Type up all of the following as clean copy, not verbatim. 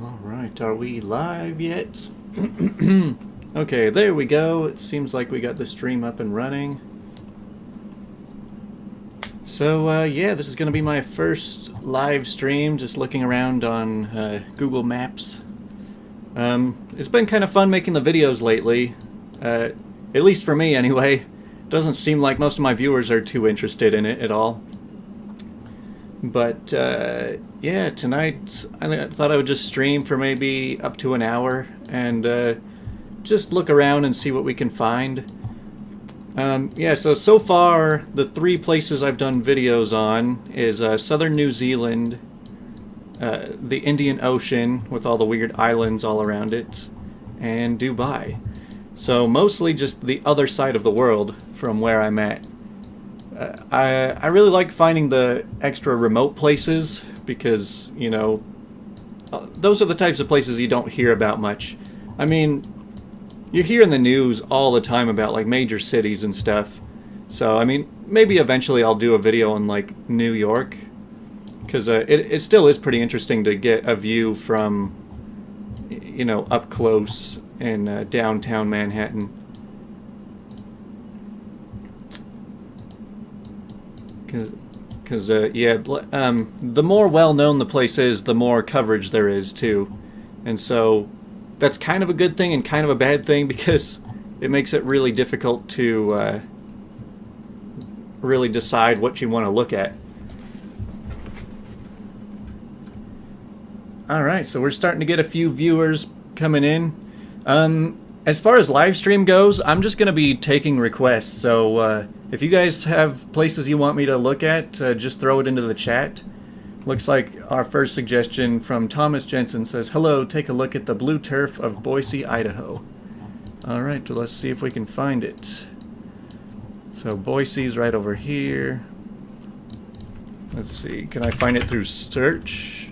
Alright, are we live yet? Okay, there we go. It seems like we got the stream up and running. So, yeah, this is going to be my first live stream, just looking around on Google Maps. It's been kind of fun making the videos lately, at least for me anyway. Doesn't seem like most of my viewers are too interested in it at all. But, yeah, tonight I thought I would just stream for maybe up to an hour and just look around and see what we can find. Yeah, so far the 3 places I've done videos on is southern New Zealand, the Indian Ocean with all the weird islands all around it, and Dubai. So mostly just the other side of the world from where I'm at. I really like finding the extra remote places because, you know, those are the types of places you don't hear about much. I mean, you hear in the news all the time about like major cities and stuff. So, I mean, maybe eventually I'll do a video on like New York, because it still is pretty interesting to get a view from, you know, up close in downtown Manhattan. Because yeah, the more well-known the place is, the more coverage there is too. And so that's kind of a good thing and kind of a bad thing, because it makes it really difficult to really decide what you want to look at. Alright, so we're starting to get a few viewers coming in. As far as live stream goes, I'm just going to be taking requests, so if you guys have places you want me to look at, just throw it into the chat. Looks like our first suggestion from Thomas Jensen says, "Hello, take a look at the blue turf of Boise, Idaho." Alright, well, let's see if we can find it. So Boise's right over here. Let's see, can I find it through search?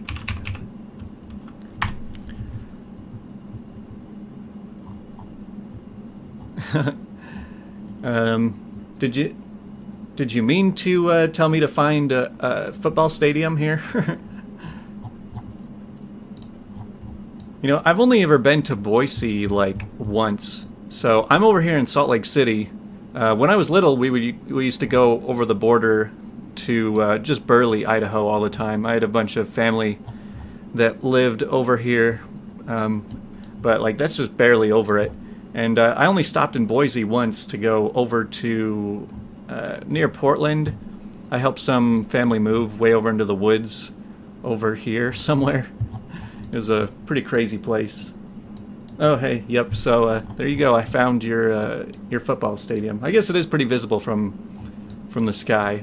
Did you mean to tell me to find a football stadium here? You know, I've only ever been to Boise like once, so I'm over here in Salt Lake City. When I was little, we used to go over the border to just Burley, Idaho, all the time. I had a bunch of family that lived over here, but like that's just barely over it. And I only stopped in Boise once to go over to near Portland. I helped some family move way over into the woods over here somewhere. It was a pretty crazy place. Oh, hey, yep, so there you go. I found your football stadium. I guess it is pretty visible from the sky.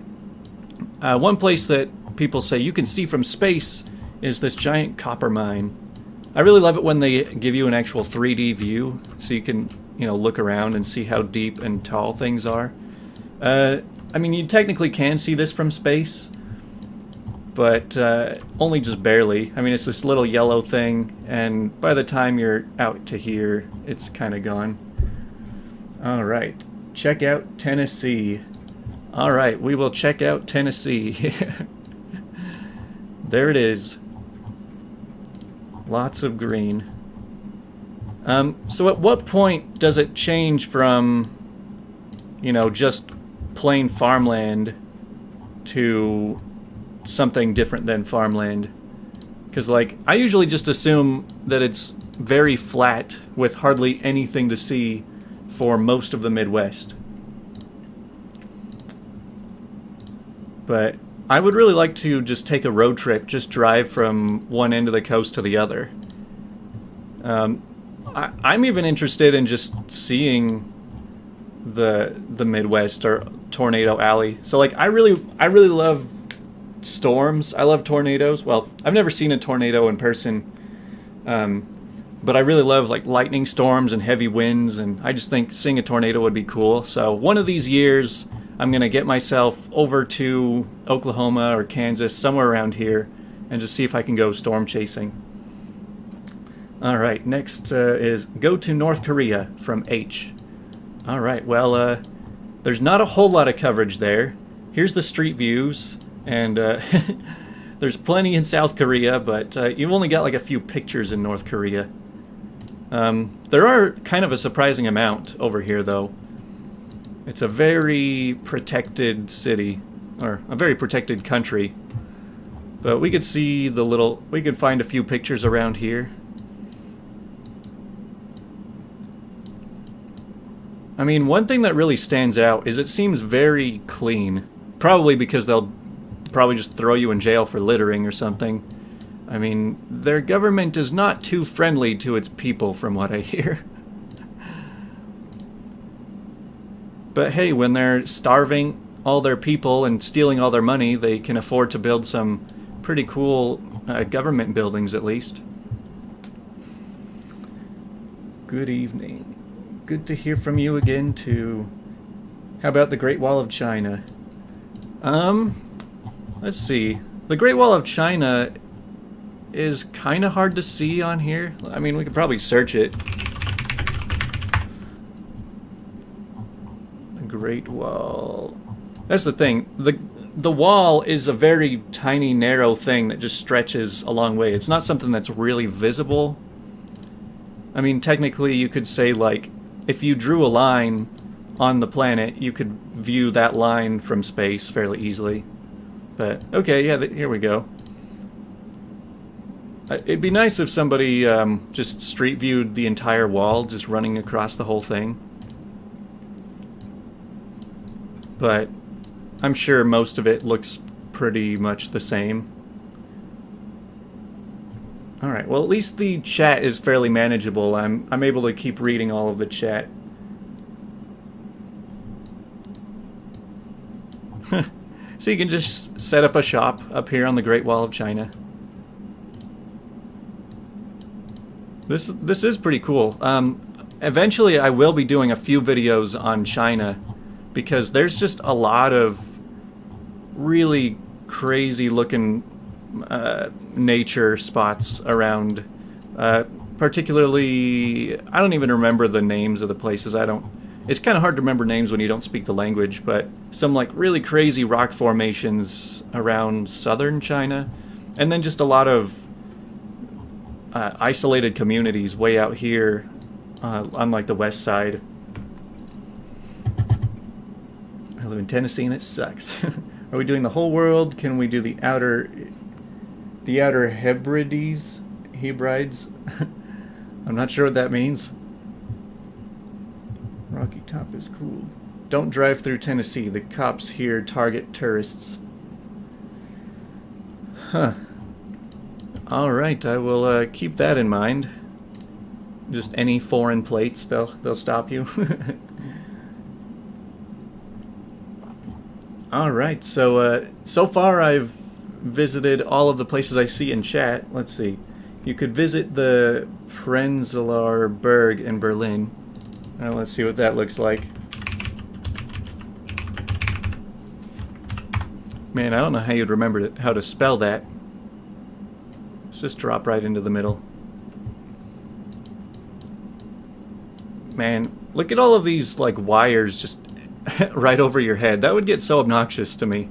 One place that people say you can see from space is this giant copper mine. I really love it when they give you an actual 3D view, so you can, you know, look around and see how deep and tall things are. I mean, you technically can see this from space, but only just barely. I mean, it's this little yellow thing, and by the time you're out to here, it's kind of gone. Alright, check out Tennessee. Alright, we will check out Tennessee. There it is. Lots of green. So at what point does it change from, you know, just plain farmland to something different than farmland? Because, like, I usually just assume that it's very flat with hardly anything to see for most of the Midwest. But I would really like to just take a road trip, just drive from one end of the coast to the other. I'm even interested in just seeing the Midwest or Tornado Alley. So like I really love storms. I love tornadoes. Well, I've never seen a tornado in person, but I really love like lightning storms and heavy winds, and I just think seeing a tornado would be cool. So one of these years, I'm going to get myself over to Oklahoma or Kansas, somewhere around here, and just see if I can go storm chasing. Alright, next is go to North Korea from H. Alright, well, there's not a whole lot of coverage there. Here's the street views, and There's plenty in South Korea, but you've only got like a few pictures in North Korea. There are kind of a surprising amount over here, though. It's a very protected city, or a very protected country. But we could see we could find a few pictures around here. I mean, one thing that really stands out is it seems very clean. Probably because they'll probably just throw you in jail for littering or something. I mean, their government is not too friendly to its people, from what I hear. But hey, when they're starving all their people and stealing all their money, they can afford to build some pretty cool government buildings, at least. Good evening. Good to hear from you again, too. How about the Great Wall of China? Let's see. The Great Wall of China is kind of hard to see on here. I mean, we could probably search it. The Great Wall. That's the thing. The wall is a very tiny, narrow thing that just stretches a long way. It's not something that's really visible. I mean, technically, you could say, like, if you drew a line on the planet, you could view that line from space fairly easily. But, okay, yeah, here we go. It'd be nice if somebody just street viewed the entire wall, just running across the whole thing. But I'm sure most of it looks pretty much the same. Alright, well, at least the chat is fairly manageable. I'm able to keep reading all of the chat. So you can just set up a shop up here on the Great Wall of China. This is pretty cool. Eventually I will be doing a few videos on China, because there's just a lot of really crazy looking nature spots around. Particularly, I don't even remember the names of the places. It's kind of hard to remember names when you don't speak the language, but some like really crazy rock formations around southern China, and then just a lot of isolated communities way out here on like the west side. I live in Tennessee and it sucks. Are we doing the whole world? Can we do the outer Hebrides? I'm not sure what that means. Rocky Top is cool. Don't drive through Tennessee. The cops here target tourists. Huh. Alright, I will keep that in mind. Just any foreign plates, they'll stop you. Alright, so far I've visited all of the places I see in chat. Let's see. You could visit the Prenzlauer Berg in Berlin. Let's see what that looks like. Man, I don't know how you'd remember how to spell that. Let's just drop right into the middle. Man, look at all of these like wires just right over your head. That would get so obnoxious to me.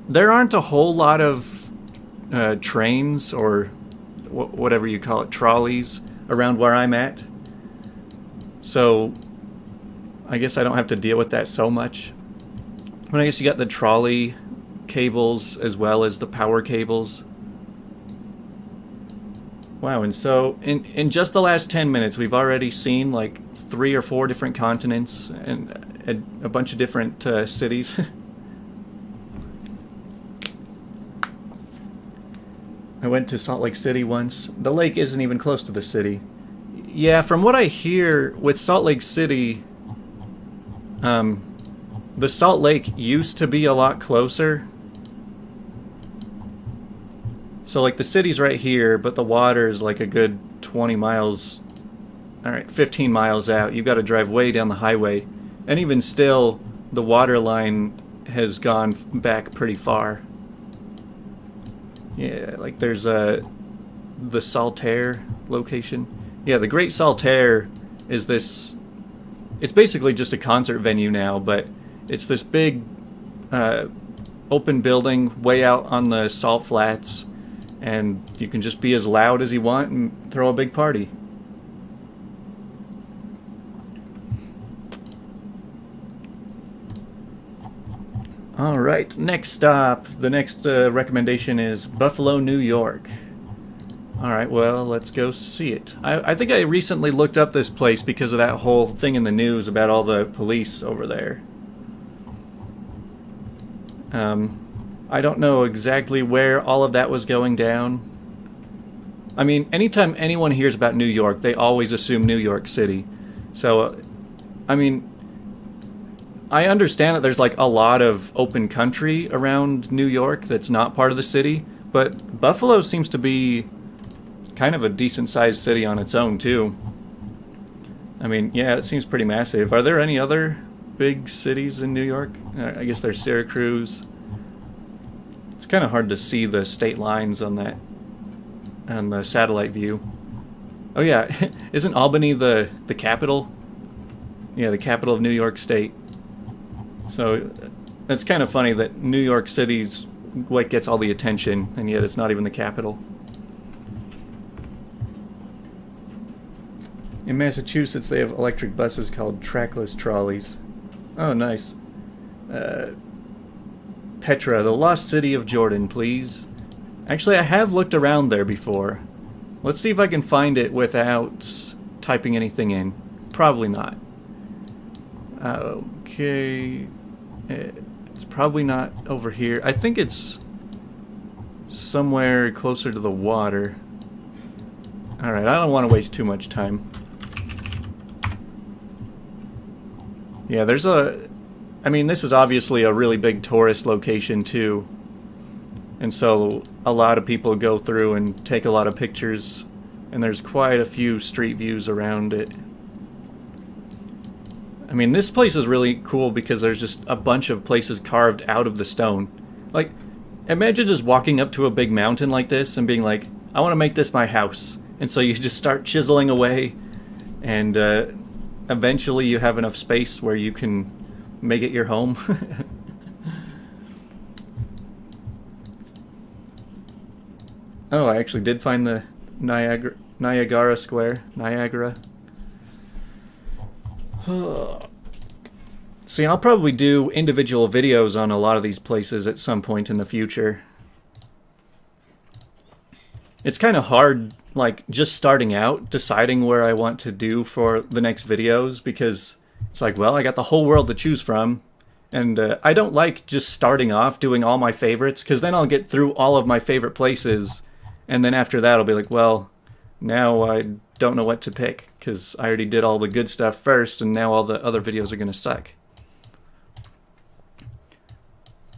There aren't a whole lot of trains or whatever you call it, trolleys around where I'm at. So I guess I don't have to deal with that so much. But I guess you got the trolley cables as well as the power cables. Wow, and so in just the last 10 minutes we've already seen like 3 or 4 different continents and a bunch of different cities. I went to Salt Lake City once. The lake isn't even close to the city. Yeah, from what I hear with Salt Lake City, the Salt Lake used to be a lot closer. So like the city's right here, but the water is like a good 20 miles, alright, 15 miles out. You've got to drive way down the highway. And even still, the water line has gone back pretty far. Yeah, like there's the Saltaire location. Yeah, the Great Saltaire is this... It's basically just a concert venue now, but it's this big open building way out on the salt flats, and you can just be as loud as you want and throw a big party. Alright, next stop. The next recommendation is Buffalo, New York. Alright, well, let's go see it. I think I recently looked up this place because of that whole thing in the news about all the police over there. I don't know exactly where all of that was going down. I mean, anytime anyone hears about New York, they always assume New York City. So, I mean, I understand that there's like a lot of open country around New York that's not part of the city, but Buffalo seems to be kind of a decent-sized city on its own, too. I mean, yeah, it seems pretty massive. Are there any other big cities in New York? I guess there's Syracuse. It's kind of hard to see the state lines on that, on the satellite view. Oh yeah, isn't Albany the capital? Yeah, the capital of New York State. So it's kind of funny that New York City's what gets all the attention, and yet it's not even the capital. In Massachusetts, they have electric buses called trackless trolleys. Oh, nice. Petra, the lost city of Jordan, please. Actually, I have looked around there before. Let's see if I can find it without typing anything in. Probably not. Okay. It's probably not over here. I think it's somewhere closer to the water. Alright, I don't want to waste too much time. Yeah, there's a... I mean, this is obviously a really big tourist location, too. And so a lot of people go through and take a lot of pictures. And there's quite a few street views around it. I mean, this place is really cool because there's just a bunch of places carved out of the stone. Like, imagine just walking up to a big mountain like this and being like, I want to make this my house. And so you just start chiseling away, and eventually you have enough space where you can make it your home. Oh, I actually did find the Niagara Square. Niagara. See, I'll probably do individual videos on a lot of these places at some point in the future. It's kind of hard, like, just starting out, deciding where I want to do for the next videos, because it's like, well, I got the whole world to choose from, and I don't like just starting off doing all my favorites, because then I'll get through all of my favorite places, and then after that I'll be like, well, now I don't know what to pick, because I already did all the good stuff first, and now all the other videos are going to suck.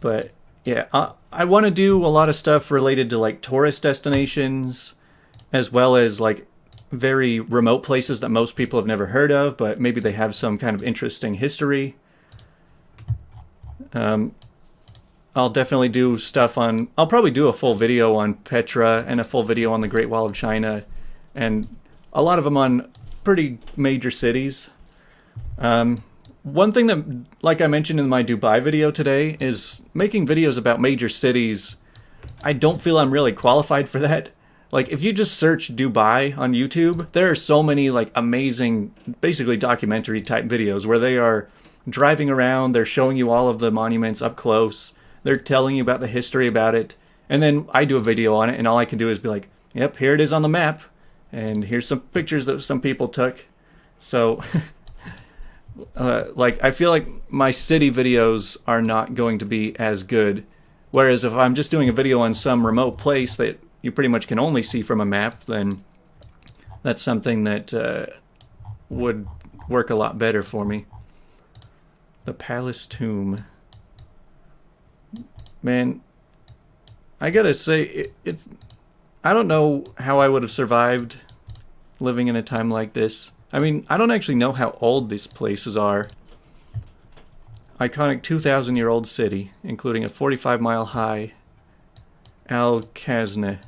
But yeah, I want to do a lot of stuff related to like tourist destinations, as well as like very remote places that most people have never heard of, but maybe they have some kind of interesting history. I'll definitely do stuff on... I'll probably do a full video on Petra and a full video on the Great Wall of China, and a lot of them on pretty major cities. One thing that, like I mentioned in my Dubai video today, is making videos about major cities. I don't feel I'm really qualified for that. Like, if you just search Dubai on YouTube, there are so many, like, amazing, basically documentary type videos where they are driving around, they're showing you all of the monuments up close, they're telling you about the history about it, and then I do a video on it, and all I can do is be like, yep, here it is on the map, and here's some pictures that some people took. So... like, I feel like my city videos are not going to be as good. Whereas if I'm just doing a video on some remote place that you pretty much can only see from a map, then that's something that would work a lot better for me. The Palace Tomb. Man, I gotta say, it's... I don't know how I would have survived living in a time like this. I mean, I don't actually know how old these places are. Iconic 2,000-year-old city, including a 45-mile-high Al-Khazna.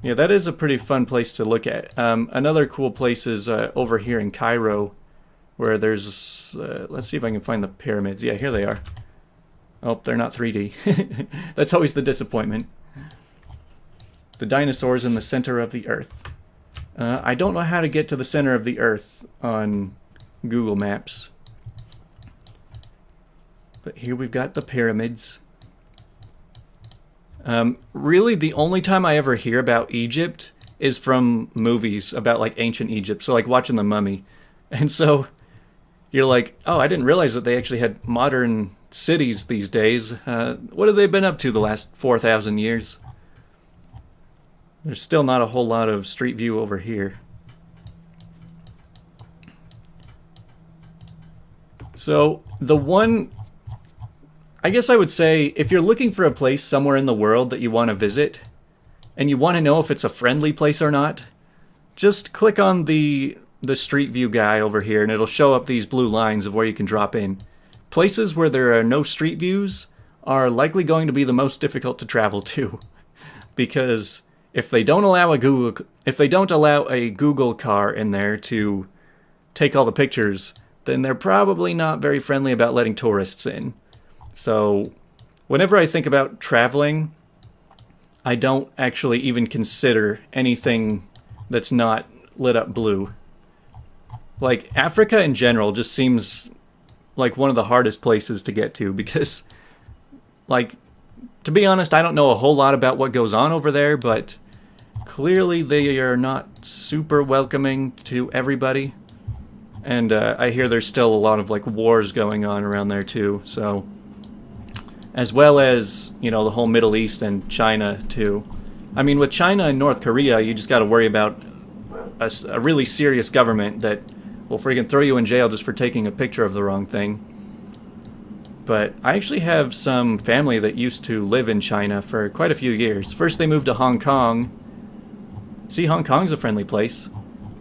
Yeah, that is a pretty fun place to look at. Another cool place is over here in Cairo, where there's... let's see if I can find the pyramids. Yeah, here they are. Oh, they're not 3D. That's always the disappointment. The dinosaurs in the center of the Earth. I don't know how to get to the center of the Earth on Google Maps. But here we've got the pyramids. Really, the only time I ever hear about Egypt is from movies about, like, ancient Egypt. So, like, watching The Mummy. And so you're like, oh, I didn't realize that they actually had modern cities these days. What have they been up to the last 4,000 years? There's still not a whole lot of street view over here. So the one, I guess I would say, if you're looking for a place somewhere in the world that you want to visit, and you want to know if it's a friendly place or not, just click on the street view guy over here, and it'll show up these blue lines of where you can drop in. Places where there are no street views are likely going to be the most difficult to travel to, because if they don't allow a Google car in there to take all the pictures, then they're probably not very friendly about letting tourists in. So whenever I think about traveling, I don't actually even consider anything that's not lit up blue. Like, Africa in general just seems like one of the hardest places to get to because, like, to be honest, I don't know a whole lot about what goes on over there, but clearly they are not super welcoming to everybody. And I hear there's still a lot of, like, wars going on around there too, so, as well as, you know, the whole Middle East and China too. I mean, with China and North Korea, you just got to worry about a really serious government that will freaking throw you in jail just for taking a picture of the wrong thing. But I actually have some family that used to live in China for quite a few years. First they moved to Hong Kong. See, Hong Kong's a friendly place.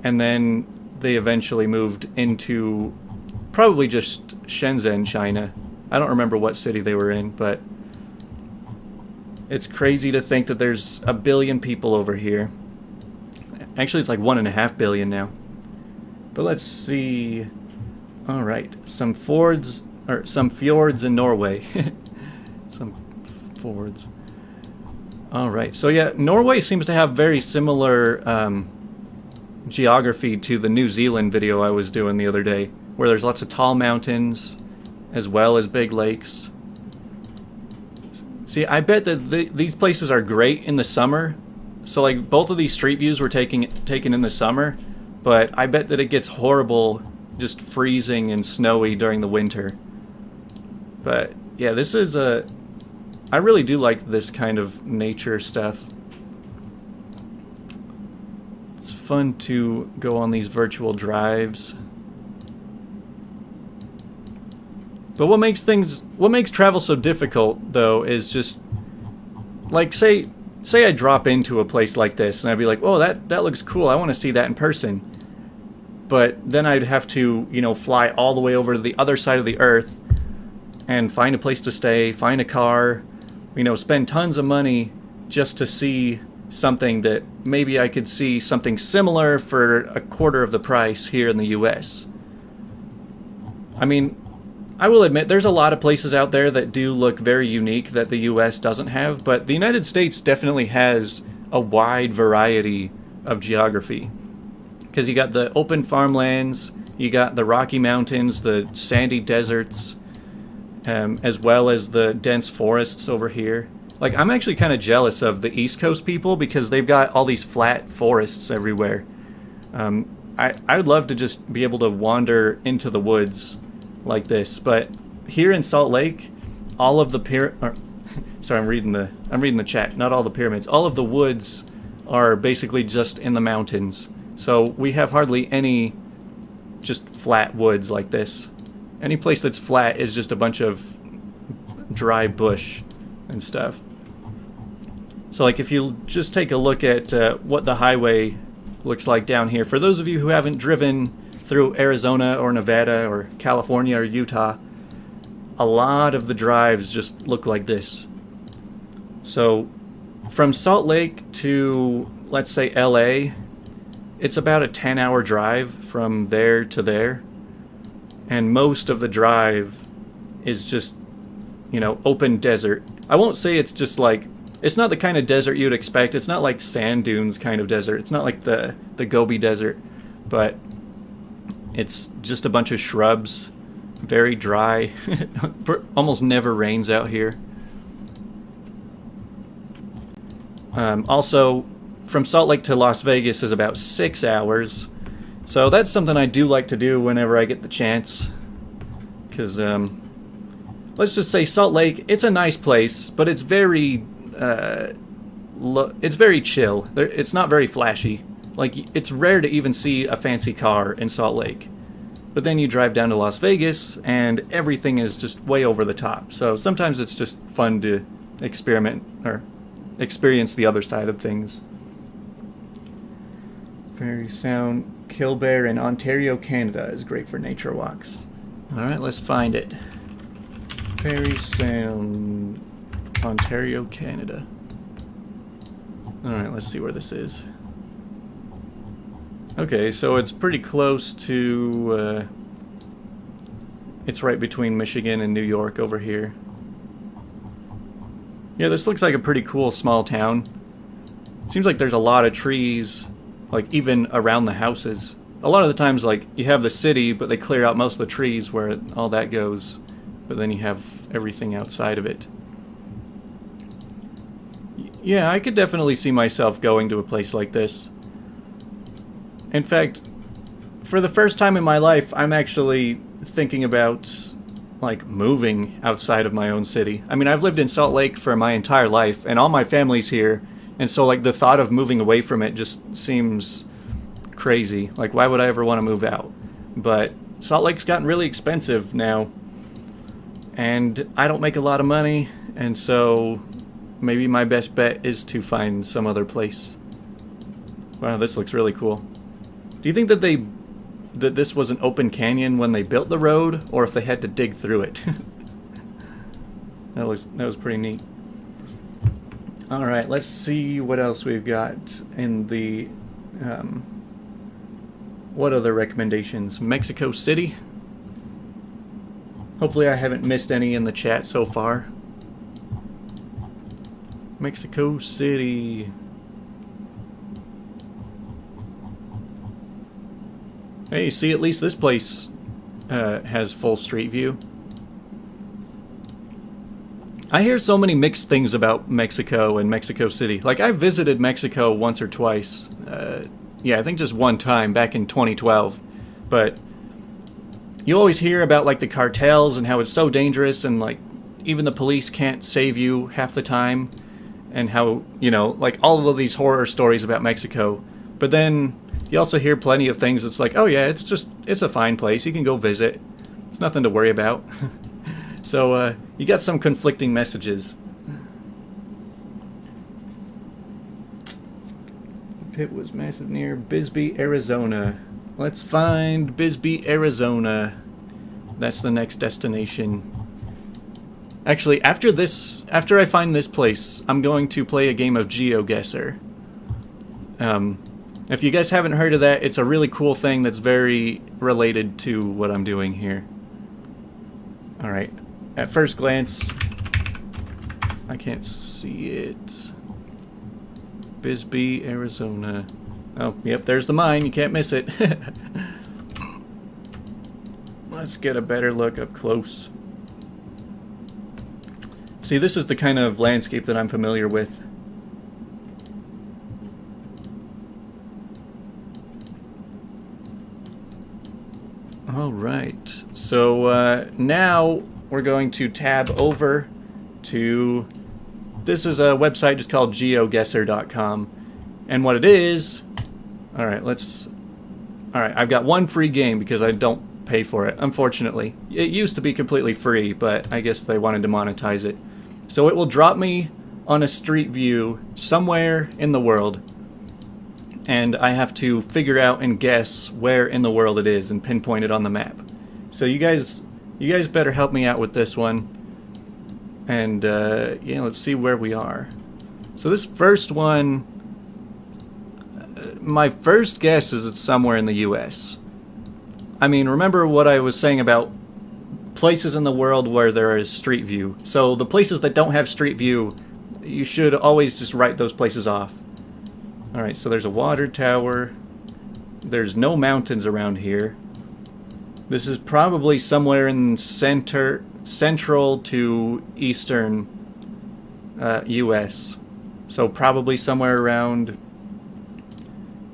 And then they eventually moved into probably just Shenzhen, China. I don't remember what city they were in, but it's crazy to think that there's 1 billion people over here. Actually, it's like 1.5 billion now. But let's see. All right, some fjords in Norway. Some fjords. All right, so yeah, Norway seems to have very similar geography to the New Zealand video I was doing the other day, where there's lots of tall mountains as well as big lakes. See, I bet that these places are great in the summer. So, like, both of these street views were taken in the summer, but I bet that it gets horrible, just freezing and snowy during the winter. But yeah, this is I really do like this kind of nature stuff. It's fun to go on these virtual drives. But what makes travel so difficult, though, is just, like, say I drop into a place like this, and I'd be like, oh, that looks cool, I want to see that in person. But then I'd have to, you know, fly all the way over to the other side of the earth and find a place to stay, find a car, you know, spend tons of money just to see something that maybe I could see something similar for a quarter of the price here in the US. I mean, I will admit there's a lot of places out there that do look very unique that the US doesn't have, but the United States definitely has a wide variety of geography. Because you got the open farmlands, you got the Rocky Mountains, the sandy deserts, as well as the dense forests over here. Like, I'm actually kind of jealous of the East Coast people because they've got all these flat forests everywhere. I would love to just be able to wander into the woods like this, but here in Salt Lake, all of the sorry, I'm reading the chat. Not all the pyramids. All of the woods are basically just in the mountains. So we have hardly any just flat woods like this. Any place that's flat is just a bunch of dry bush and stuff. So, like, if you just take a look at what the highway looks like down here, for those of you who haven't driven through Arizona or Nevada or California or Utah, a lot of the drives just look like this. So from Salt Lake to, let's say, LA, it's about a 10-hour drive from there to there. And most of the drive is just, you know, open desert. I won't say it's just like, it's not the kind of desert you'd expect. It's not like sand dunes kind of desert. It's not like the Gobi Desert, but it's just a bunch of shrubs, very dry. Almost never rains out here. Also, from Salt Lake to Las Vegas is about 6 hours. So that's something I do like to do whenever I get the chance. Because, let's just say Salt Lake, it's a nice place, but it's very, it's very chill. It's not very flashy. Like, it's rare to even see a fancy car in Salt Lake. But then you drive down to Las Vegas, and everything is just way over the top. So sometimes it's just fun to experiment, or experience the other side of things. Prairie Sound Killbear in Ontario, Canada is great for nature walks. Alright, let's find it. Prairie Sound, Ontario, Canada. Alright, let's see where this is. Okay, so it's pretty close to, it's right between Michigan and New York over here. Yeah, this looks like a pretty cool small town. Seems like there's a lot of trees, like even around the houses. A lot of the times, like, you have the city, but they clear out most of the trees where all that goes. But then you have everything outside of it. Yeah, I could definitely see myself going to a place like this. In fact, for the first time in my life, I'm actually thinking about, like, moving outside of my own city. I mean, I've lived in Salt Lake for my entire life, and all my family's here, and so, like, the thought of moving away from it just seems crazy. Like, why would I ever want to move out? But Salt Lake's gotten really expensive now, and I don't make a lot of money, and so maybe my best bet is to find some other place. Wow, this looks really cool. Do you think that this was an open canyon when they built the road, or if they had to dig through it? That was pretty neat. All right, let's see what else we've got in the. What other recommendations? Mexico City. Hopefully, I haven't missed any in the chat so far. Mexico City. Hey, see, at least this place has full street view. I hear so many mixed things about Mexico and Mexico City. Like, I visited Mexico once or twice. Yeah, I think just one time back in 2012. But you always hear about, like, the cartels and how it's so dangerous, and, like, even the police can't save you half the time. And how, you know, like, all of these horror stories about Mexico. But then you also hear plenty of things that's like, oh yeah, it's a fine place. You can go visit. It's nothing to worry about. So, you got some conflicting messages. The pit was massive near Bisbee, Arizona. Let's find Bisbee, Arizona. That's the next destination. Actually, after I find this place, I'm going to play a game of Geoguessr. If you guys haven't heard of that, it's a really cool thing that's very related to what I'm doing here. Alright. At first glance, I can't see it. Bisbee, Arizona. Oh, yep, there's the mine. You can't miss it. Let's get a better look up close. See, this is the kind of landscape that I'm familiar with. Alright, so now we're going to tab over to, this is a website just called Geoguessr.com, and what it is, alright, I've got one free game because I don't pay for it, unfortunately. It used to be completely free, but I guess they wanted to monetize it. So it will drop me on a street view somewhere in the world, and I have to figure out and guess where in the world it is and pinpoint it on the map. So you guys better help me out with this one. And yeah, let's see where we are. So this first one, my first guess is it's somewhere in the US. I mean, remember what I was saying about places in the world where there is street view. So the places that don't have street view, you should always just write those places off. Alright, so there's a water tower. There's no mountains around here. This is probably somewhere in central to eastern US. So probably somewhere around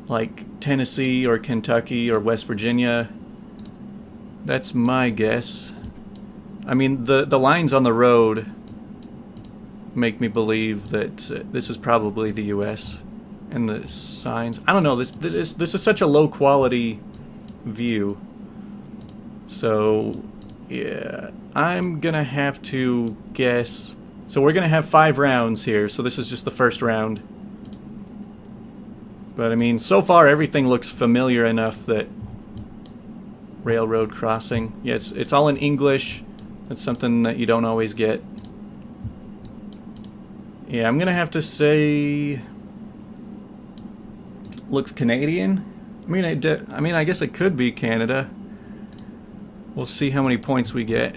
like Tennessee or Kentucky or West Virginia. That's my guess. I mean, the lines on the road make me believe that this is probably the US. And the signs, I don't know, this is such a low quality view. So yeah, I'm gonna have to guess. So we're gonna have 5 rounds here, so this is just the first round. But I mean, so far everything looks familiar enough that railroad crossing. Yeah, it's all in English. That's something that you don't always get. Yeah, I'm gonna have to say looks Canadian. I mean, I guess it could be Canada. We'll see how many points we get.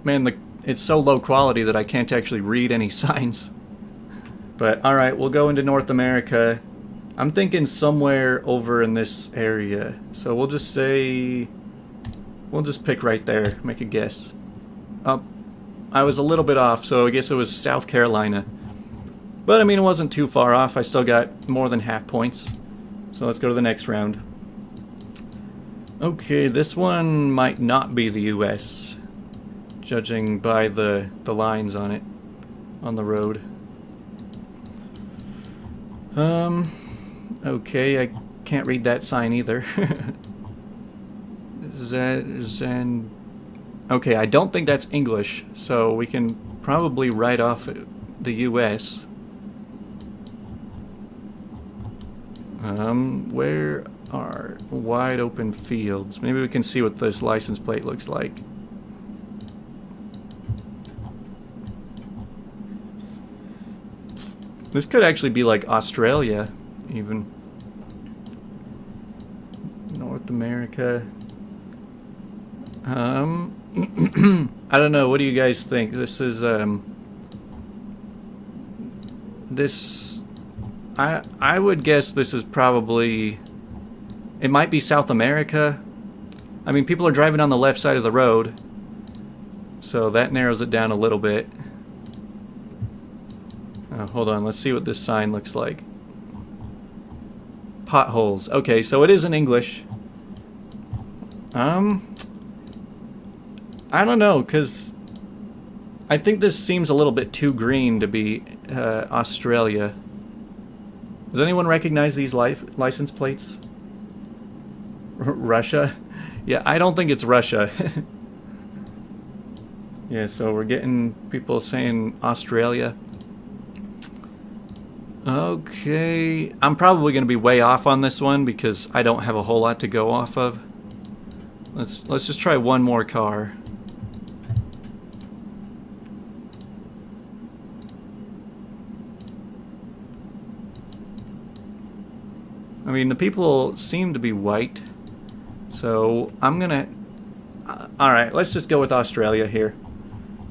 Man, it's so low quality that I can't actually read any signs. But alright, we'll go into North America. I'm thinking somewhere over in this area. So we'll just say... We'll just pick right there, make a guess. Oh, I was a little bit off, so I guess it was South Carolina. But I mean, it wasn't too far off. I still got more than half points. So let's go to the next round. Okay, this one might not be the US, judging by the lines on it, on the road. Okay, I can't read that sign either. Okay, I don't think that's English, so we can probably write off the US. Where are wide open fields? Maybe we can see what this license plate looks like. This could actually be like Australia, even. North America. I don't know, what do you guys think? This is, I would guess this is probably... It might be South America. I mean, people are driving on the left side of the road, so that narrows it down a little bit. Oh, hold on, let's see what this sign looks like. Potholes. Okay, so it is in English. I don't know, because I think this seems a little bit too green to be Australia. Does anyone recognize these license plates? Russia? Yeah, I don't think it's Russia. Yeah, so we're getting people saying Australia. Okay, I'm probably going to be way off on this one because I don't have a whole lot to go off of. Let's just try one more car. I mean, the people seem to be white, so I'm gonna... Alright, let's just go with Australia here.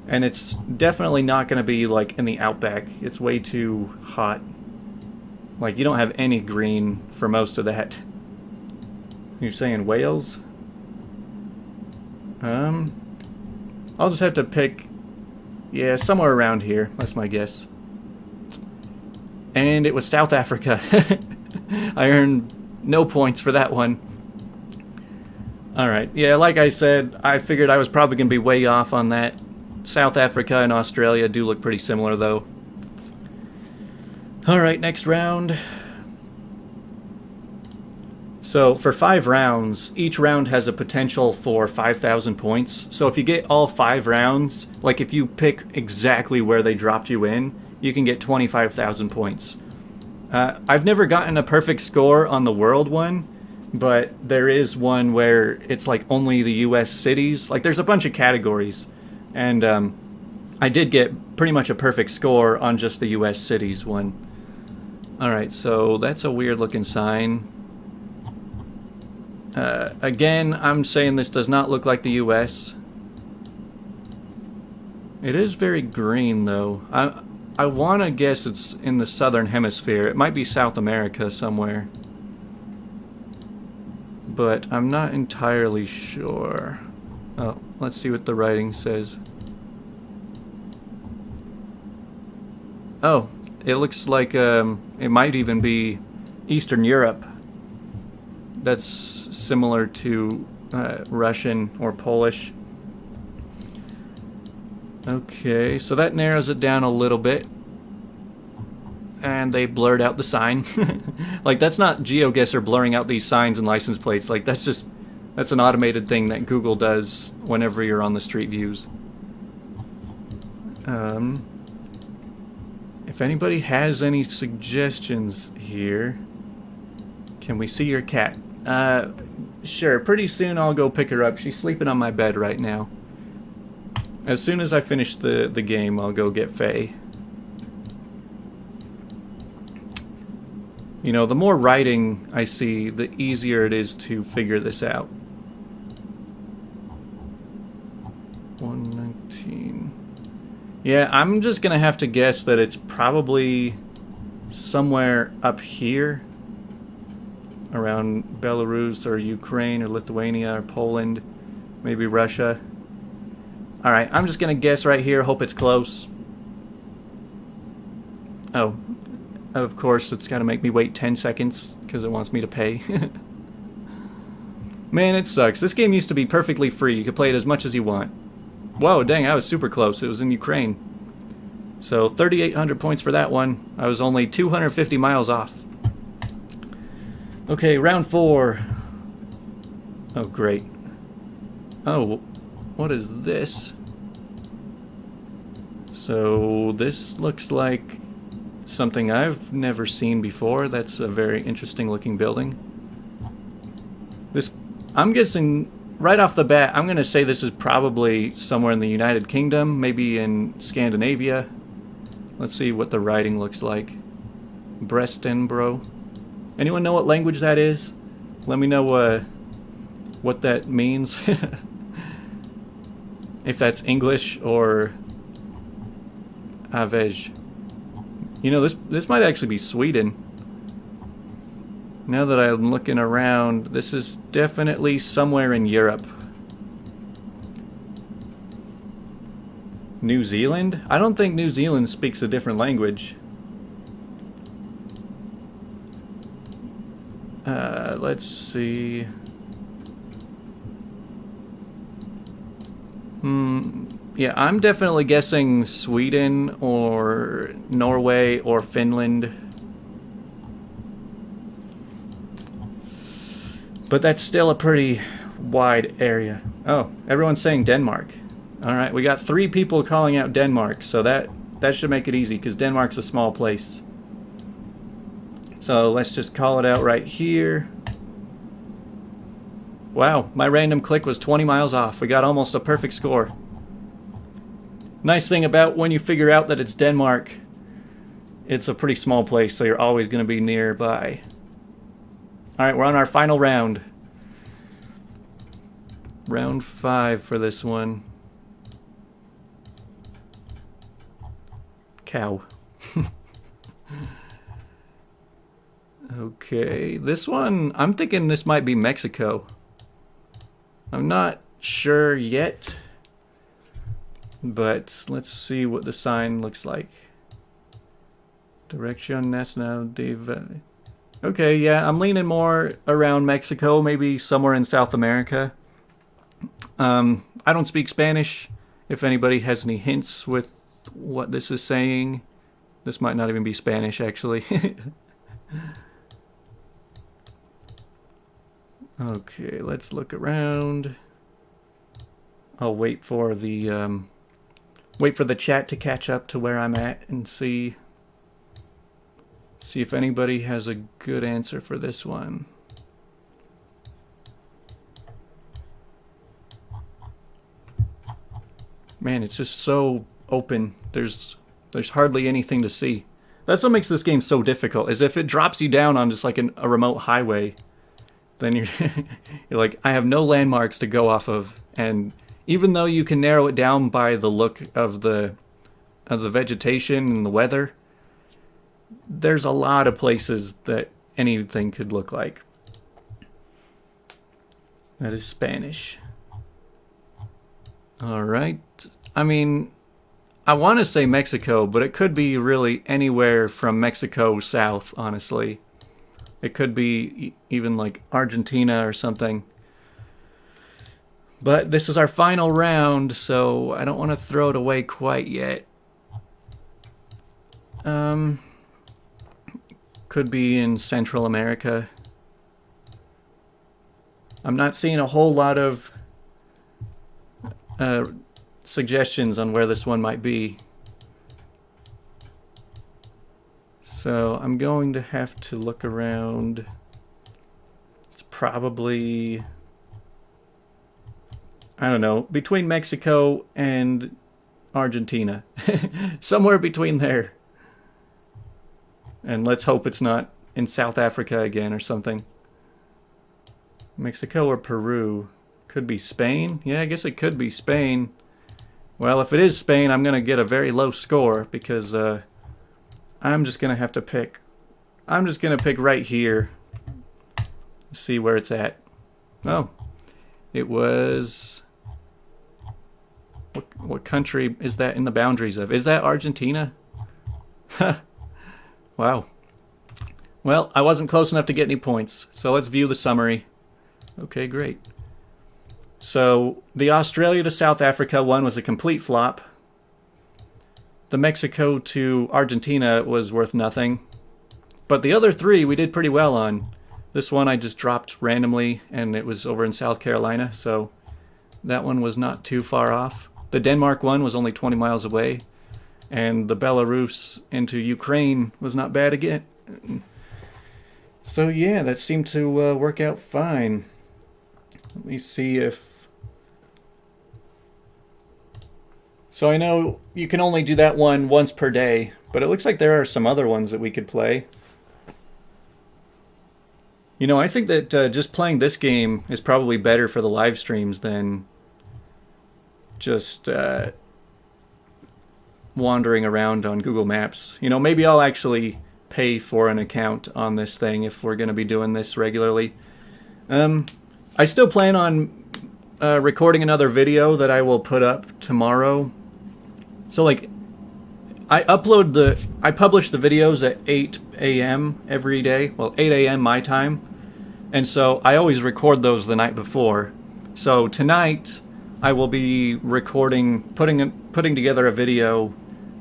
And it's definitely not gonna be, like, in the outback. It's way too hot. Like, you don't have any green for most of that. You're saying Wales? I'll just have to pick... Yeah, somewhere around here. That's my guess. And it was South Africa. I earned no points for that one. Alright, yeah, like I said, I figured I was probably going to be way off on that. South Africa and Australia do look pretty similar, though. Alright, next round. So, for 5 rounds, each round has a potential for 5,000 points. So if you get all 5 rounds, like if you pick exactly where they dropped you in, you can get 25,000 points. I've never gotten a perfect score on the world one, but there is one where it's like only the US cities. Like there's a bunch of categories, and I did get pretty much a perfect score on just the US cities one. Alright, so that's a weird looking sign. Again, I'm saying this does not look like the US. It is very green, though. I want to guess it's in the southern hemisphere. It might be South America somewhere. But I'm not entirely sure. Oh, let's see what the writing says. Oh, it looks like it might even be Eastern Europe. That's similar to Russian or Polish. Okay, so that narrows it down a little bit. And they blurred out the sign. Like, that's not Geoguessr blurring out these signs and license plates. Like, that's an automated thing that Google does whenever you're on the street views. If anybody has any suggestions here... Can we see your cat? Sure, pretty soon I'll go pick her up. She's sleeping on my bed right now. As soon as I finish the game, I'll go get Faye. You know, the more writing I see, the easier it is to figure this out. 119. Yeah, I'm just gonna have to guess that it's probably somewhere up here. Around Belarus or Ukraine or Lithuania or Poland. Maybe Russia. Alright, I'm just gonna guess right here, hope it's close. Oh. Of course, it's gotta make me wait 10 seconds, because it wants me to pay. Man, it sucks. This game used to be perfectly free. You could play it as much as you want. Whoa, dang, I was super close. It was in Ukraine. So, 3,800 points for that one. I was only 250 miles off. Okay, round 4. Oh, great. Oh, what is this? So, this looks like something I've never seen before. That's a very interesting looking building. This, I'm guessing, right off the bat, I'm going to say this is probably somewhere in the United Kingdom, maybe in Scandinavia. Let's see what the writing looks like. Brestenbro. Anyone know what language that is? Let me know what that means. If that's English or Avej. You know, this might actually be Sweden. Now that I'm looking around, this is definitely somewhere in Europe. New Zealand? I don't think New Zealand speaks a different language. Let's see. Yeah, I'm definitely guessing Sweden or Norway or Finland. But that's still a pretty wide area. Oh, everyone's saying Denmark. Alright, we got 3 people calling out Denmark, so that should make it easy, because Denmark's a small place. So let's just call it out right here. Wow, my random click was 20 miles off. We got almost a perfect score. Nice thing about when you figure out that it's Denmark, it's a pretty small place, so you're always going to be nearby. Alright, we're on our final round. Round 5 for this one. Cow. Okay, this one, I'm thinking this might be Mexico. I'm not sure yet, but let's see what the sign looks like. Dirección Nacional de... Okay, yeah, I'm leaning more around Mexico, maybe somewhere in South America. I don't speak Spanish. If anybody has any hints with what this is saying, this might not even be Spanish, actually. Okay, let's look around. I'll wait for the chat to catch up to where I'm at and see if anybody has a good answer for this one. Man, it's just so open. There's hardly anything to see. That's what makes this game so difficult, is if it drops you down on just like a remote highway, then you're like, I have no landmarks to go off of, and even though you can narrow it down by the look of the vegetation and the weather, there's a lot of places that anything could look like. That is Spanish. All right. I mean, I want to say Mexico, but it could be really anywhere from Mexico south, honestly. It could be even like Argentina or something. But this is our final round, so I don't want to throw it away quite yet. Could be in Central America. I'm not seeing a whole lot of suggestions on where this one might be. So I'm going to have to look around. It's probably, I don't know, between Mexico and Argentina. Somewhere between there. And let's hope it's not in South Africa again or something. Mexico or Peru. Could be Spain. Yeah, I guess it could be Spain. Well, if it is Spain, I'm going to get a very low score because I'm just going to have to pick. I'm just going to pick right here. See where it's at. Oh, it was... What country is that in the boundaries of? Is that Argentina? Wow. Well, I wasn't close enough to get any points, so let's view the summary. Okay, great. So, the Australia to South Africa one was a complete flop. The Mexico to Argentina was worth nothing. But the other three we did pretty well on. This one I just dropped randomly, and it was over in South Carolina, so that one was not too far off. The Denmark one was only 20 miles away. And the Belarus into Ukraine was not bad again. So yeah, that seemed to work out fine. Let me see if... So I know you can only do that one once per day, but it looks like there are some other ones that we could play. You know, I think that just playing this game is probably better for the live streams than just... wandering around on Google Maps. You know, maybe I'll actually pay for an account on this thing if we're going to be doing this regularly. I still plan on recording another video that I will put up tomorrow. So, like, I publish the videos at 8 a.m. every day. Well, 8 a.m. my time. And so I always record those the night before. So tonight I will be recording, putting together a video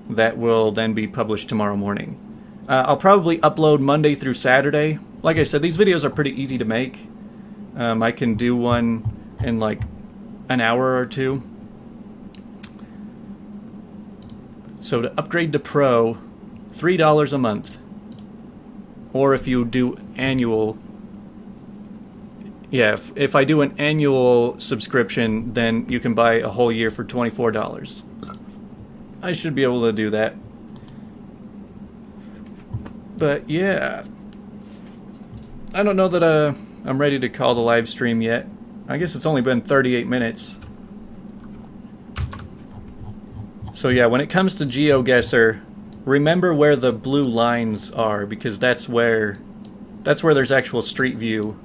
that will then be published tomorrow morning. I'll probably upload Monday through Saturday. Like I said, these videos are pretty easy to make. I can do one in like an hour or two. So to upgrade to Pro, $3 a month. Or if you do annual... Yeah, if I do an annual subscription, then you can buy a whole year for $24. I should be able to do that. But yeah, I don't know that I'm ready to call the live stream yet. I guess it's only been 38 minutes. So yeah, when it comes to Geoguessr, remember where the blue lines are, because that's where there's actual street view.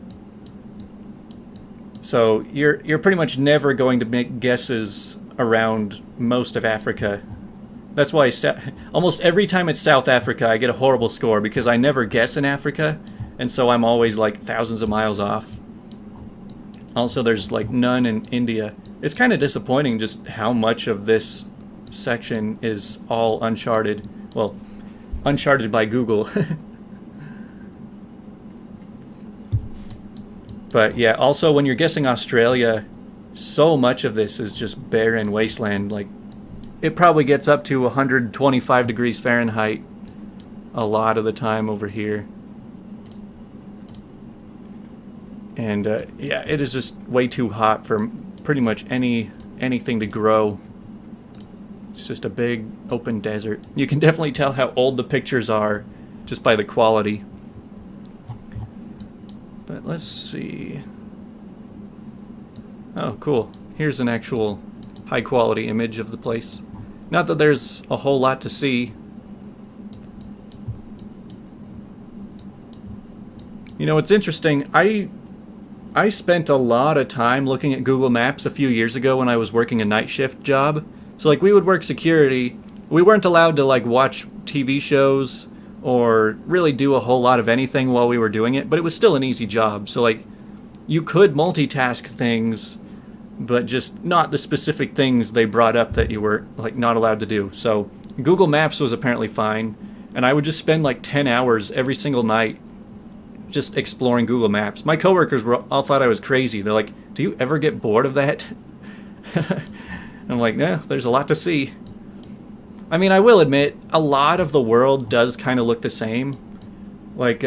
So you're pretty much never going to make guesses around most of Africa. That's why almost every time it's South Africa, I get a horrible score because I never guess in Africa, and so I'm always like thousands of miles off. Also, there's like none in India. It's kind of disappointing just how much of this section is all uncharted. Well, uncharted by Google. But yeah, also when you're guessing Australia, so much of this is just barren wasteland. Like, it probably gets up to 125 degrees Fahrenheit a lot of the time over here. And yeah, it is just way too hot for pretty much anything to grow. It's just a big open desert. You can definitely tell how old the pictures are just by the quality. But let's see. Oh, cool. Here's an actual high quality image of the place. Not that there's a whole lot to see. You know, it's interesting. I spent a lot of time looking at Google Maps a few years ago when I was working a night shift job. So like we would work security. We weren't allowed to like watch TV shows or really do a whole lot of anything while we were doing it, but it was still an easy job. So like you could multitask things, but just not the specific things they brought up that you were like not allowed to do. So Google Maps was apparently fine, and I would just spend like 10 hours every single night just exploring Google Maps. My coworkers all thought I was crazy. They're like, "Do you ever get bored of that?" I'm like, "No, there's a lot to see." I mean, I will admit, a lot of the world does kind of look the same. Like,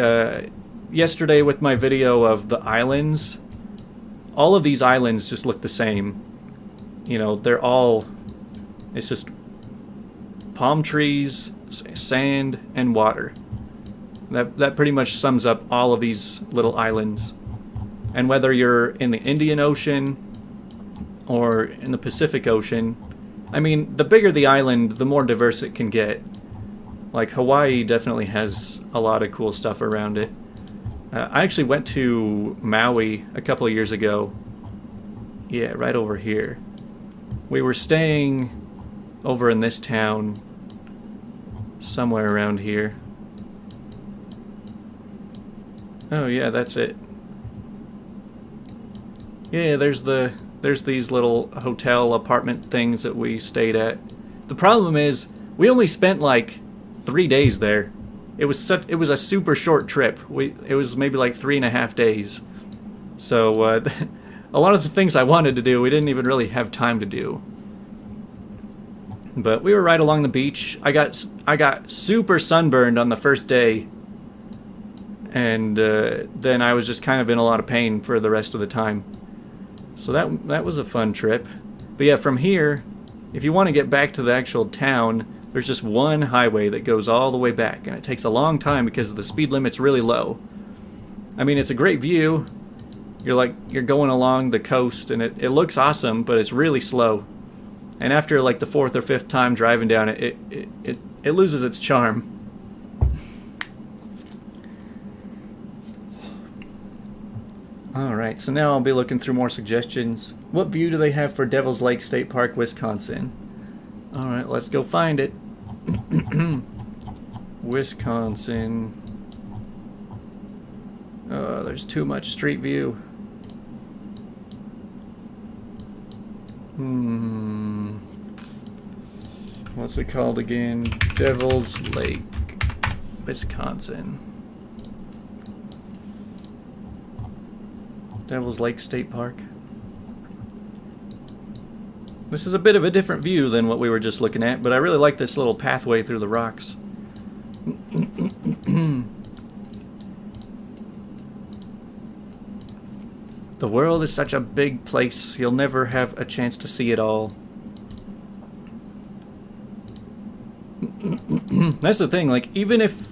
yesterday with my video of the islands, all of these islands just look the same. You know, they're all... It's just palm trees, sand, and water. That pretty much sums up all of these little islands. And whether you're in the Indian Ocean or in the Pacific Ocean, I mean, the bigger the island, the more diverse it can get. Like, Hawaii definitely has a lot of cool stuff around it. I actually went to Maui a couple of years ago. Yeah, right over here. We were staying over in this town, somewhere around here. Oh yeah, that's it. Yeah, there's these little hotel apartment things that we stayed at. The problem is, we only spent like 3 days there. It was a super short trip. It was maybe like 3.5 days. So a lot of the things I wanted to do, we didn't even really have time to do. But we were right along the beach. I got super sunburned on the first day, and then I was just kind of in a lot of pain for the rest of the time. So that was a fun trip. But yeah, from here, if you want to get back to the actual town, there's just one highway that goes all the way back, and it takes a long time because the speed limit's really low. I mean, it's a great view. You're going along the coast, and it looks awesome, but it's really slow. And after like the 4th or 5th time driving down it, it loses its charm. Alright, so now I'll be looking through more suggestions. What view do they have for Devil's Lake State Park, Wisconsin? Alright, let's go find it. Wisconsin. There's too much street view. What's it called again? Devil's Lake, Wisconsin. Devil's Lake State Park. This is a bit of a different view than what we were just looking at, but I really like this little pathway through the rocks. The world is such a big place, you'll never have a chance to see it all. That's the thing, like, even if...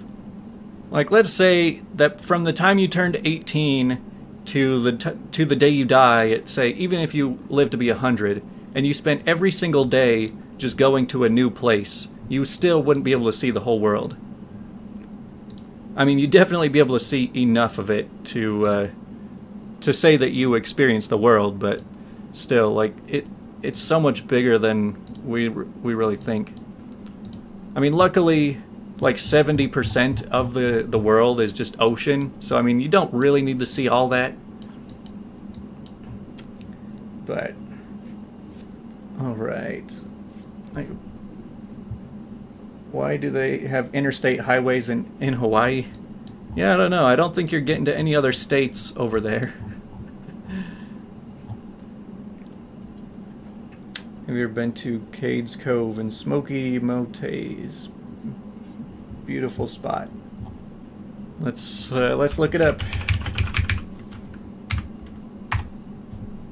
Like, let's say that from the time you turned 18... to the day you die, say, even if you live to be 100, and you spent every single day just going to a new place, you still wouldn't be able to see the whole world. I mean, you'd definitely be able to see enough of it to say that you experienced the world, but still, like, it's so much bigger than we really think. I mean, luckily, like 70% of the world is just ocean, so I mean, you don't really need to see all that. But all right, why do they have interstate highways in Hawaii? Yeah, I don't know. I don't think you're getting to any other states over there. Have you ever been to Cades Cove in Smoky Motes? Beautiful spot. Let's look it up.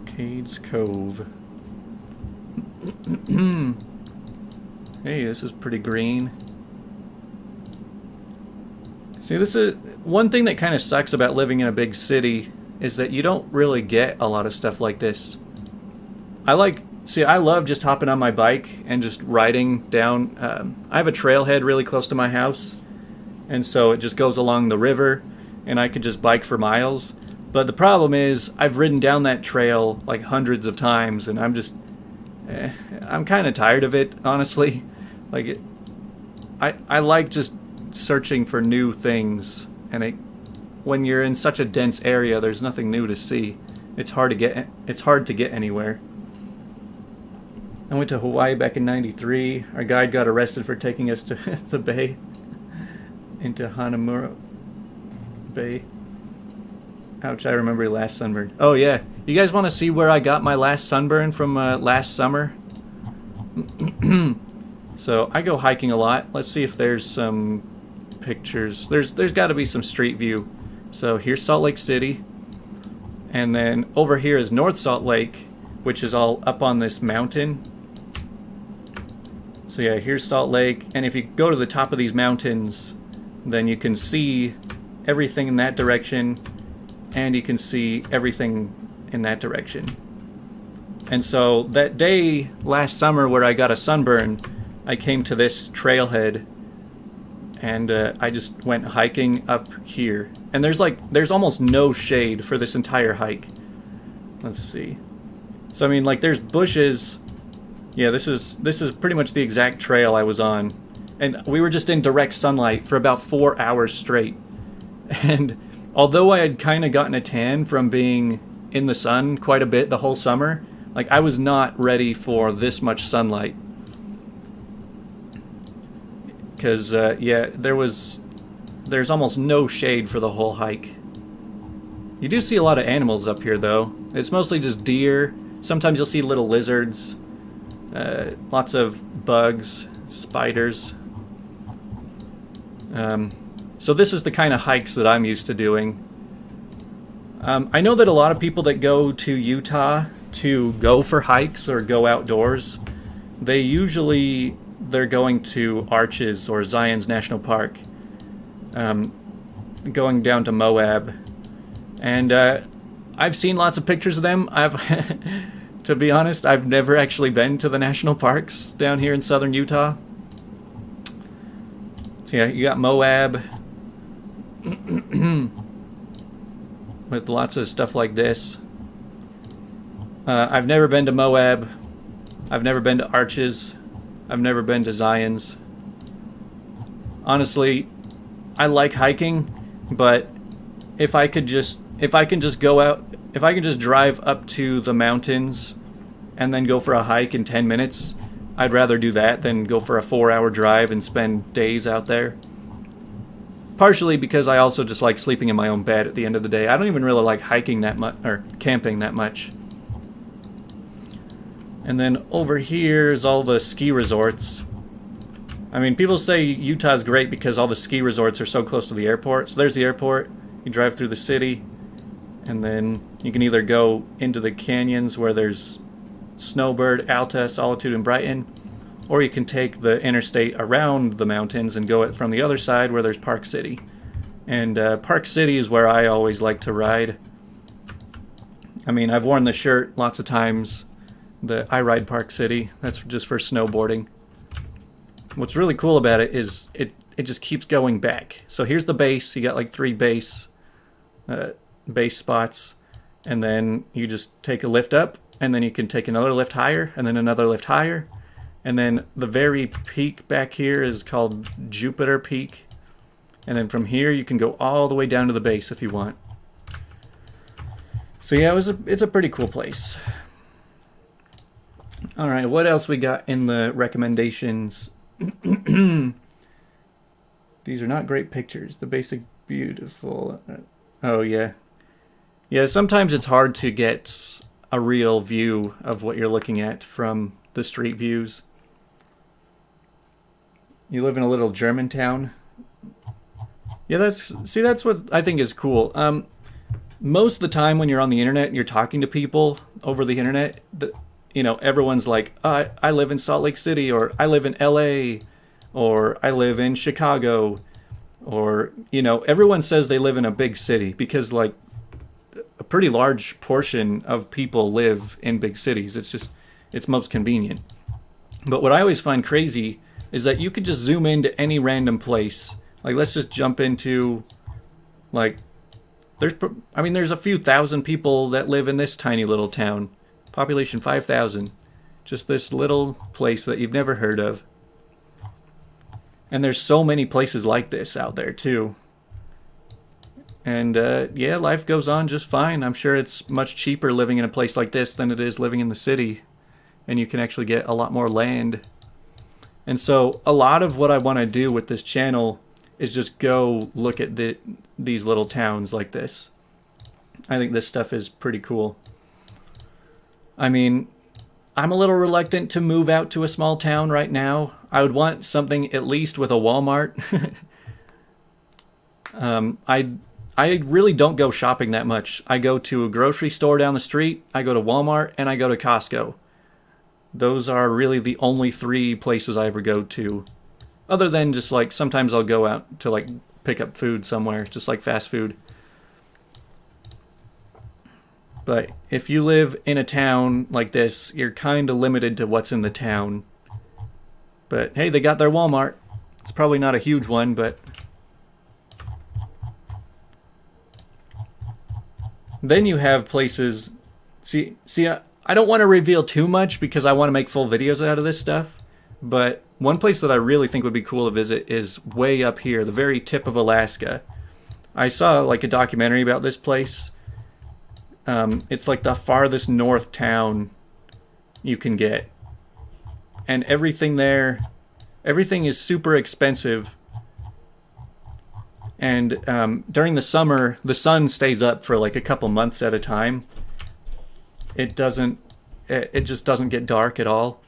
Cades Cove. Hey, this is pretty green. See, this is one thing that kind of sucks about living in a big city, is that you don't really get a lot of stuff like this. I love just hopping on my bike and just riding down. I have a trailhead really close to my house, and so it just goes along the river, and I could just bike for miles. But the problem is, I've ridden down that trail like hundreds of times, and I'm kind of tired of it, honestly. I like just searching for new things, and when you're in such a dense area, there's nothing new to see. It's hard to get anywhere. I went to Hawaii back in '93. Our guide got arrested for taking us to the bay, into Hanamura Bay. Ouch, I remember your last sunburn. Oh yeah, you guys want to see where I got my last sunburn from last summer? So I go hiking a lot. Let's see if there's some pictures. There's got to be some street view. So here's Salt Lake City, and then over here is North Salt Lake, which is all up on this mountain. So yeah, here's Salt Lake, and if you go to the top of these mountains, then you can see everything in that direction, and you can see everything in that direction. And so that day last summer where I got a sunburn, I came to this trailhead, and I just went hiking up here. And there's almost no shade for this entire hike. Let's see. So I mean, like, there's bushes. Yeah, this is pretty much the exact trail I was on, and we were just in direct sunlight for about 4 hours straight. And although I had kind of gotten a tan from being in the sun quite a bit the whole summer, like, I was not ready for this much sunlight. Because yeah, there's almost no shade for the whole hike. You do see a lot of animals up here, though. It's mostly just deer. Sometimes you'll see little lizards, lots of bugs, spiders. So this is the kind of hikes that I'm used to doing. I know that a lot of people that go to Utah to go for hikes or go outdoors, they're going to Arches or Zion's National Park, going down to Moab. And I've seen lots of pictures of them. To be honest, I've never actually been to the national parks down here in southern Utah. So yeah, you got Moab with lots of stuff like this. I've never been to Moab. I've never been to Arches. I've never been to Zion's. Honestly, I like hiking, but if I can just drive up to the mountains and then go for a hike in 10 minutes, I'd rather do that than go for a 4-hour drive and spend days out there. Partially because I also just like sleeping in my own bed at the end of the day. I don't even really like hiking that much, or camping that much. And then over here is all the ski resorts. I mean, people say Utah's great because all the ski resorts are so close to the airport. So there's the airport. You drive through the city, and then you can either go into the canyons where there's Snowbird, Alta, Solitude, and Brighton, or you can take the interstate around the mountains and go it from the other side where there's Park City. And Park City is where I always like to ride. I mean, I've worn the shirt lots of times. I ride Park City. That's just for snowboarding. What's really cool about it is it just keeps going back. So here's the base. You got like 3 base spots, and then you just take a lift up, and then you can take another lift higher, and then another lift higher, and then the very peak back here is called Jupiter Peak, and then from here you can go all the way down to the base if you want. So yeah, it's a pretty cool place. All right, what else we got in the recommendations? These are not great pictures. The basic beautiful. Oh yeah, yeah. Sometimes it's hard to get a real view of what you're looking at from the street views. You live in a little German town. Yeah, that's what I think is cool. Most of the time when you're on the internet and you're talking to people over the internet, everyone's like, I live in Salt Lake City, or I live in LA, or I live in Chicago, or, everyone says they live in a big city because, like, a pretty large portion of people live in big cities. It's most convenient. But what I always find crazy is that you could just zoom into any random place. Like, let's just jump into, like, there's a few thousand people that live in this tiny little town. Population 5,000. Just this little place that you've never heard of. And there's so many places like this out there, too. And, yeah, life goes on just fine. I'm sure it's much cheaper living in a place like this than it is living in the city. And you can actually get a lot more land. And so a lot of what I want to do with this channel is just go look at these little towns like this. I think this stuff is pretty cool. I mean, I'm a little reluctant to move out to a small town right now. I would want something at least with a Walmart. I really don't go shopping that much. I go to a grocery store down the street, I go to Walmart, and I go to Costco. Those are really the only three places I ever go to. Other than just like, sometimes I'll go out to like pick up food somewhere, just like fast food. But if you live in a town like this, you're kind of limited to what's in the town. But hey, they got their Walmart. It's probably not a huge one, but... Then you have places... See, I don't want to reveal too much because I want to make full videos out of this stuff. But one place that I really think would be cool to visit is way up here, the very tip of Alaska. I saw like a documentary about this place. It's like the farthest north town you can get. And everything there, everything is super expensive. And during the summer, the sun stays up for like a couple months at a time. It just doesn't get dark at all.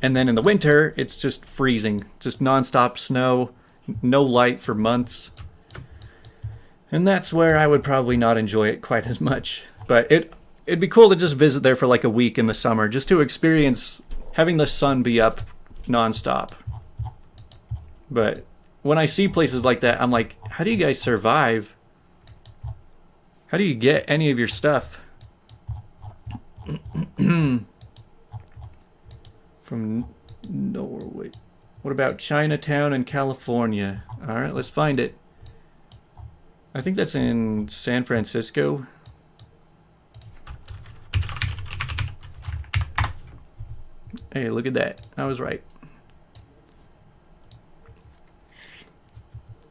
And then in the winter, it's just freezing. Just nonstop snow, no light for months. And that's where I would probably not enjoy it quite as much. But it'd be cool to just visit there for like a week in the summer, just to experience having the sun be up nonstop. But when I see places like that, I'm like, how do you guys survive? How do you get any of your stuff? From Norway. What about Chinatown in California? Alright, let's find it. I think that's in San Francisco. Hey, look at that. I was right.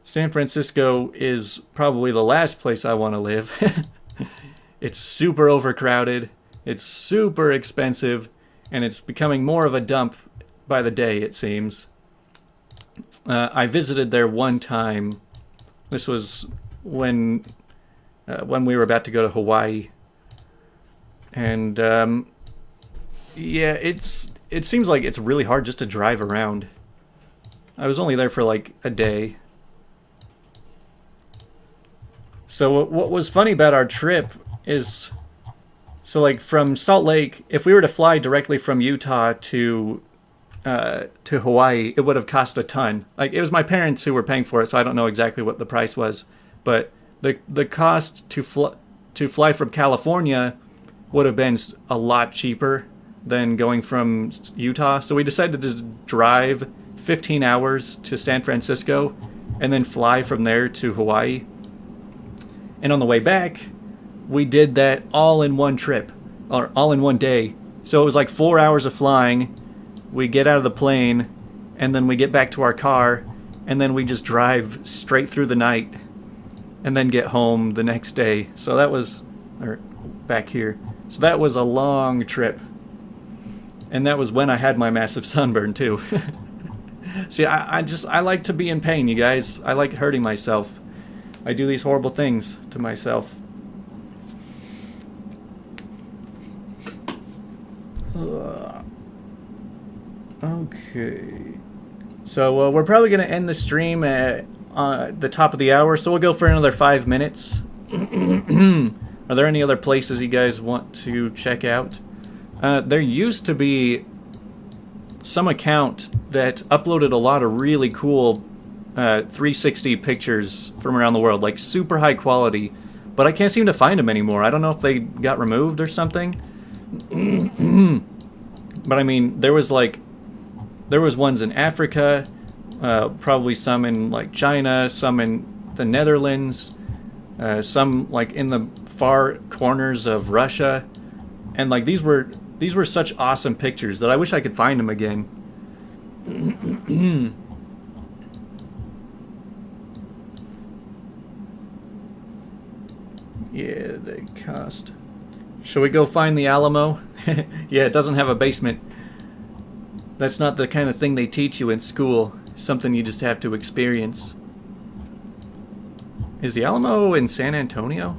San Francisco is probably the last place I want to live. It's super overcrowded. It's super expensive. And it's becoming more of a dump by the day, it seems. I visited there one time. This was when we were about to go to Hawaii. And yeah, it seems like it's really hard just to drive around. I was only there for like a day. So what was funny about our trip is... So, like, from Salt Lake, if we were to fly directly from Utah to Hawaii, it would have cost a ton. Like, it was my parents who were paying for it, so I don't know exactly what the price was. But the cost to fly from California would have been a lot cheaper than going from Utah. So we decided to just drive 15 hours to San Francisco and then fly from there to Hawaii. And on the way back... we did that all in one trip, or all in one day. So it was like 4 hours of flying. We get out of the plane, and then we get back to our car, and then we just drive straight through the night, and then get home the next day. So that was, or back here. So that was a long trip. And that was when I had my massive sunburn too. See, I like to be in pain, you guys. I like hurting myself. I do these horrible things to myself. Okay, so we're probably going to end the stream at the top of the hour, so we'll go for another 5 minutes. Are there any other places you guys want to check out? There used to be some account that uploaded a lot of really cool 360 pictures from around the world, like super high quality, but I can't seem to find them anymore. I don't know if they got removed or something. But I mean, there was ones in Africa, probably some in like China, some in the Netherlands, some like in the far corners of Russia, and like these were such awesome pictures that I wish I could find them again. Yeah, they cost. Shall we go find the Alamo? Yeah, it doesn't have a basement. That's not the kind of thing they teach you in school. Something you just have to experience. Is the Alamo in San Antonio?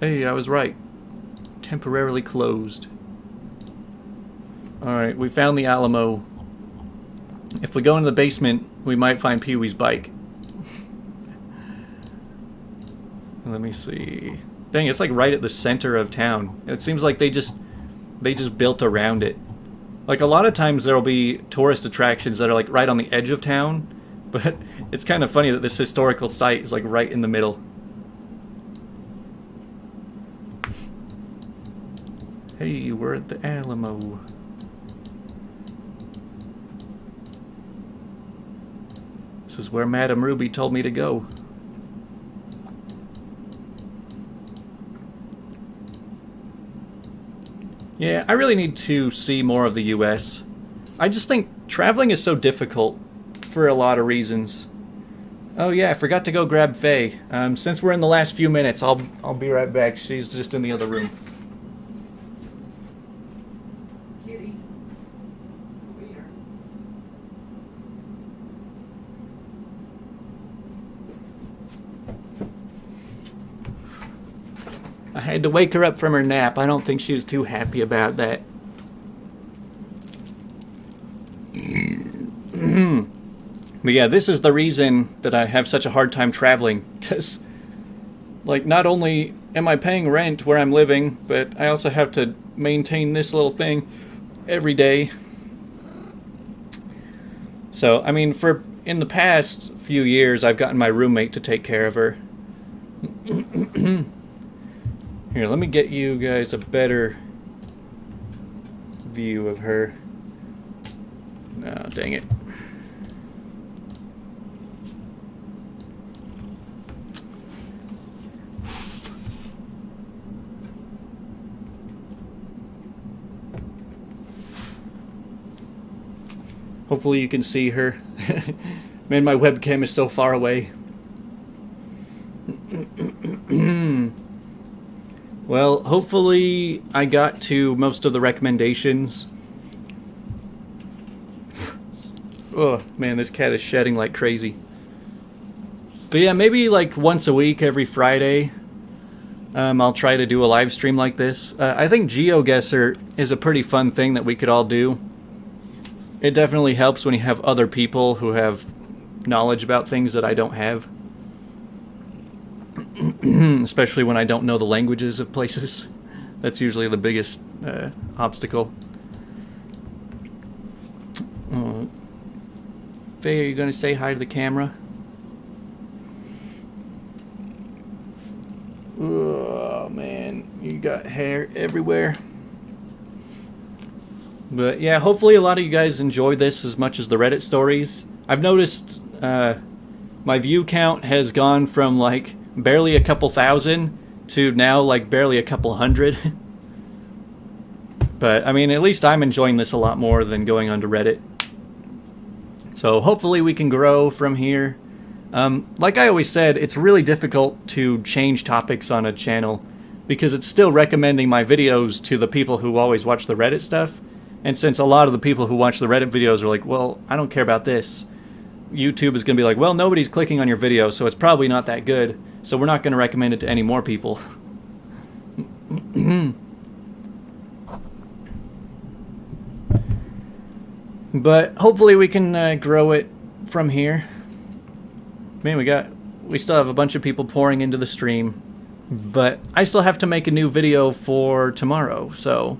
Hey, I was right. Temporarily closed. Alright, we found the Alamo. If we go into the basement, we might find Pee-wee's bike. Let me see. Dang, it's like right at the center of town. It seems like they just built around it. Like a lot of times there'll be tourist attractions that are like right on the edge of town, but it's kind of funny that this historical site is like right in the middle. Hey, we're at the Alamo. This is where Madame Ruby told me to go. Yeah, I really need to see more of the US. I just think traveling is so difficult for a lot of reasons. Oh yeah, I forgot to go grab Faye. Since we're in the last few minutes, I'll be right back. She's just in the other room. Kitty, over here. I had to wake her up from her nap. I don't think she was too happy about that. But yeah, this is the reason that I have such a hard time traveling. Because, like, not only am I paying rent where I'm living, but I also have to maintain this little thing every day. So, I mean, in the past few years, I've gotten my roommate to take care of her. Here, let me get you guys a better view of her. Oh, dang it. Hopefully you can see her. Man, my webcam is so far away. Well, hopefully I got to most of the recommendations. Oh, man, this cat is shedding like crazy. But yeah, maybe like once a week, every Friday, I'll try to do a live stream like this. I think Geoguessr is a pretty fun thing that we could all do. It definitely helps when you have other people who have knowledge about things that I don't have. Especially when I don't know the languages of places. That's usually the biggest obstacle. Faye, are you going to say hi to the camera? Oh, man. You got hair everywhere. But yeah, hopefully a lot of you guys enjoy this as much as the Reddit stories. I've noticed my view count has gone from like barely a couple thousand to now like barely a couple hundred. But I mean, at least I'm enjoying this a lot more than going onto Reddit. So hopefully we can grow from here. Like I always said, it's really difficult to change topics on a channel because it's still recommending my videos to the people who always watch the Reddit stuff. And since a lot of the people who watch the Reddit videos are like, well, I don't care about this, YouTube is going to be like, well, nobody's clicking on your video, so it's probably not that good, so we're not going to recommend it to any more people. But hopefully we can grow it from here. Man, we still have a bunch of people pouring into the stream, but I still have to make a new video for tomorrow, so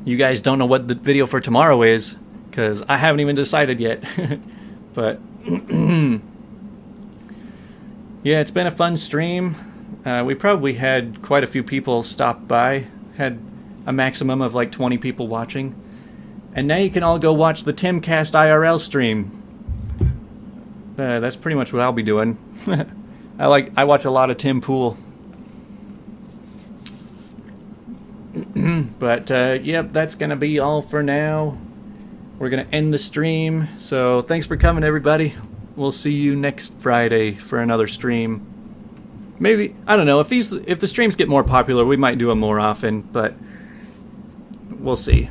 you guys don't know what the video for tomorrow is, because I haven't even decided yet. But yeah, it's been a fun stream. We probably had quite a few people stop by. Had a maximum of like 20 people watching. And now you can all go watch the Timcast IRL stream. That's pretty much what I'll be doing. I watch a lot of Tim Pool. But yep, that's gonna be all for now. We're gonna end the stream. So thanks for coming, everybody. We'll see you next Friday for another stream. Maybe, I don't know, if the streams get more popular, we might do them more often, but we'll see.